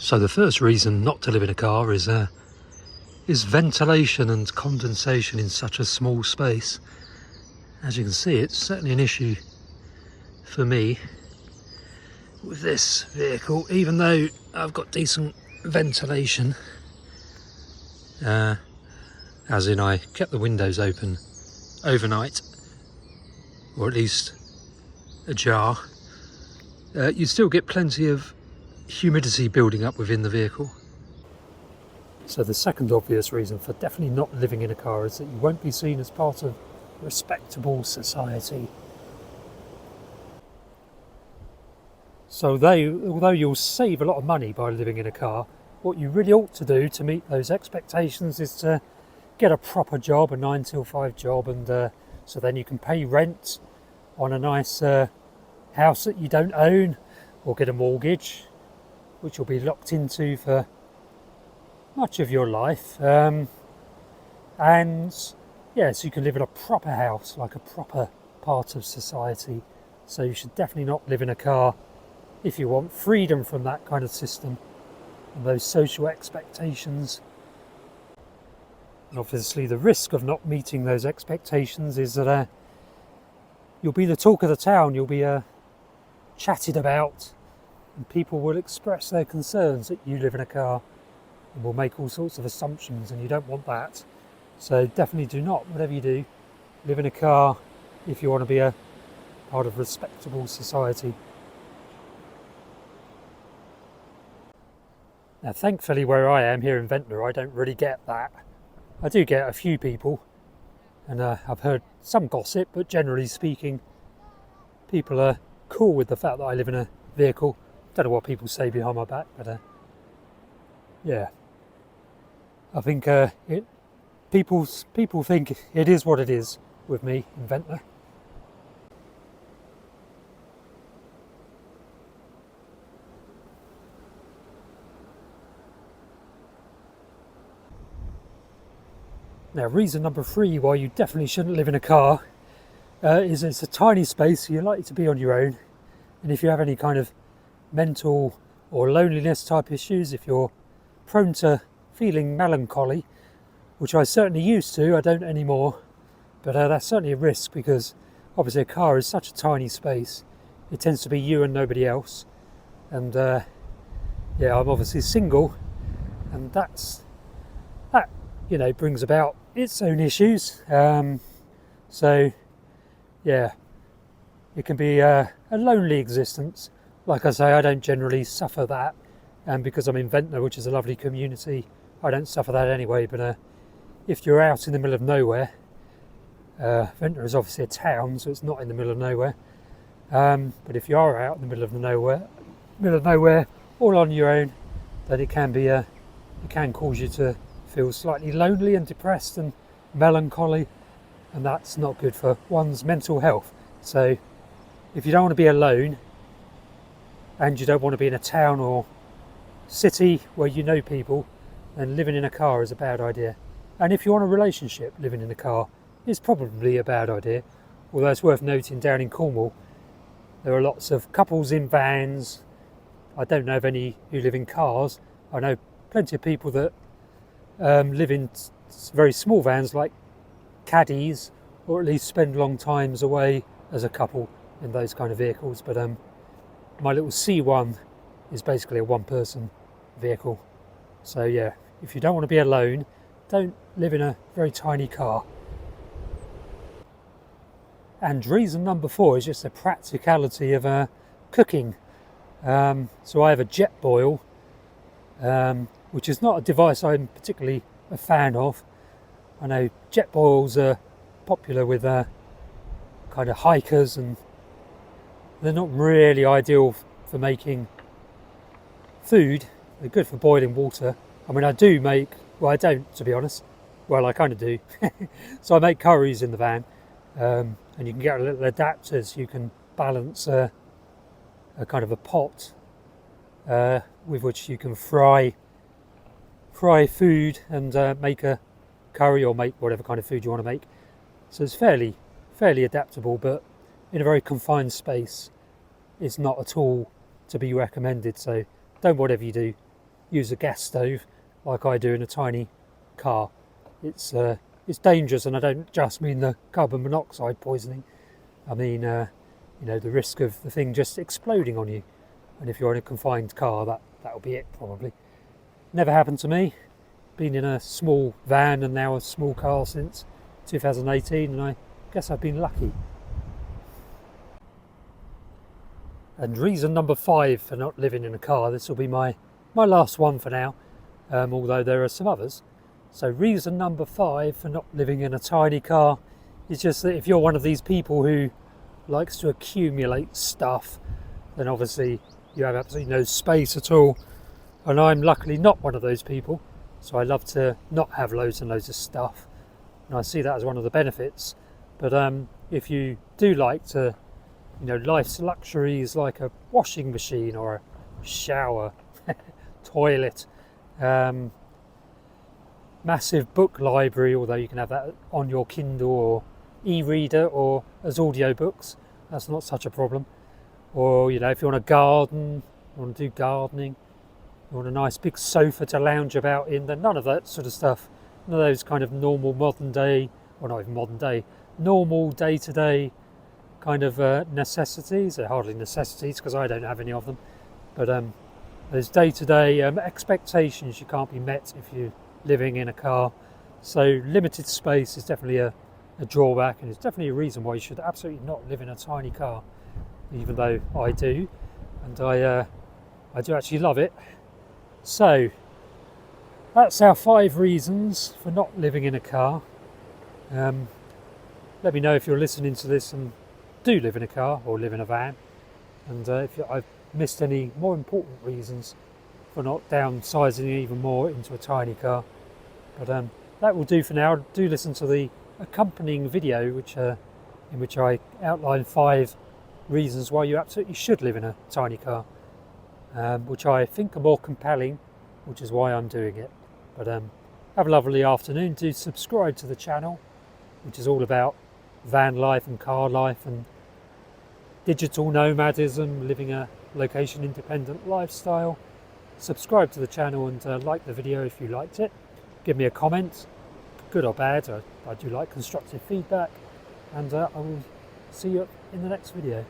So the first reason not to live in a car is ventilation and condensation in such a small space. As you can see, it's certainly an issue for me with this vehicle, even though I've got decent ventilation. As in, I kept the windows open overnight, or at least ajar. You still get plenty of humidity building up within the vehicle. So the second obvious reason for definitely not living in a car is that you won't be seen as part of respectable society. So although you'll save a lot of money by living in a car, what you really ought to do to meet those expectations is to get a proper job, a 9 till 5 job, and so then you can pay rent on a nice house that you don't own, or get a mortgage, which you'll be locked into for much of your life. And yeah, so you can live in a proper house, like a proper part of society. So you should definitely not live in a car if you want freedom from that kind of system and those social expectations. And obviously the risk of not meeting those expectations is that you'll be the talk of the town, you'll be chatted about, and people will express their concerns that you live in a car and will make all sorts of assumptions, and you don't want that. So definitely do not, whatever you do, live in a car if you want to be a part of respectable society. Now thankfully where I am here in Ventnor, I don't really get that. I do get a few people, and I've heard some gossip, but generally speaking people are cool with the fact that I live in a vehicle. Don't know what people say behind my back, but yeah, I think people think it is what it is with me in Ventnor. Now, reason number 3 why you definitely shouldn't live in a car is it's a tiny space, so you're likely to be on your own. And if you have any kind of mental or loneliness type issues, if you're prone to feeling melancholy, which I certainly used to, I don't anymore, but that's certainly a risk, because obviously a car is such a tiny space. It tends to be you and nobody else. And yeah, I'm obviously single, and that brings about its own issues. So yeah, it can be a lonely existence. Like I say, I don't generally suffer that, and because I'm in Ventnor, which is a lovely community, I don't suffer that anyway. But if you're out in the middle of nowhere, Ventnor is obviously a town, so it's not in the middle of nowhere. But if you are out in the middle of nowhere, all on your own, then it can cause you to feel slightly lonely and depressed and melancholy, and that's not good for one's mental health. So if you don't want to be alone, and you don't want to be in a town or city where you know people, then living in a car is a bad idea. And if you want a relationship, living in a car is probably a bad idea. Although it's worth noting, down in Cornwall there are lots of couples in vans. I don't know of any who live in cars. I know plenty of people that live in very small vans like caddies, or at least spend long times away as a couple in those kind of vehicles. But my little C1 is basically a one-person vehicle. So yeah, if you don't want to be alone, don't live in a very tiny car. And reason number 4 is just the practicality of cooking. So I have a Jetboil, which is not a device I'm particularly a fan of. I know Jetboils are popular with kind of hikers, and they're not really ideal for making food. They're good for boiling water. I mean, I don't, to be honest. Well, I kind of do. So I make curries in the van, and you can get little adapters. You can balance a kind of a pot with which you can fry food and make a curry, or make whatever kind of food you want to make. So it's fairly adaptable, but in a very confined space, it's not at all to be recommended. So don't, whatever you do, use a gas stove like I do in a tiny car. It's dangerous, and I don't just mean the carbon monoxide poisoning. I mean, you know, the risk of the thing just exploding on you. And if you're in a confined car, that'll be it probably. Never happened to me. Been in a small van and now a small car since 2018, and I guess I've been lucky. And reason number 5 for not living in a car, this will be my last one for now, although there are some others. So reason number 5 for not living in a tiny car is just that if you're one of these people who likes to accumulate stuff, then obviously you have absolutely no space at all. And I'm luckily not one of those people, so I love to not have loads and loads of stuff, and I see that as one of the benefits. But if you do like to, you know, life's luxuries like a washing machine or a shower, toilet, massive book library, although you can have that on your Kindle or e-reader or as audiobooks, that's not such a problem. Or, you know, if you want to garden, you want to do gardening, you want a nice big sofa to lounge about in, then none of that sort of stuff, none of those kind of normal modern day, or not even modern day, normal day-to-day kind of necessities. They're hardly necessities because I don't have any of them, but those day-to-day expectations you can't be met if you're living in a car. So limited space is definitely a drawback, and it's definitely a reason why you should absolutely not live in a tiny car, even though I do, and I do actually love it. So that's our 5 reasons for not living in a car. Let me know if you're listening to this and do live in a car or live in a van, and if I've missed any more important reasons for not downsizing even more into a tiny car. But that will do for now. Do listen to the accompanying video, in which I outline 5 reasons why you absolutely should live in a tiny car, which I think are more compelling, which is why I'm doing it. But have a lovely afternoon. Do subscribe to the channel, which is all about van life and car life and digital nomadism, living a location independent lifestyle. Subscribe to the channel and like the video if you liked it. Give me a comment, good or bad. I do like constructive feedback, and I will see you in the next video.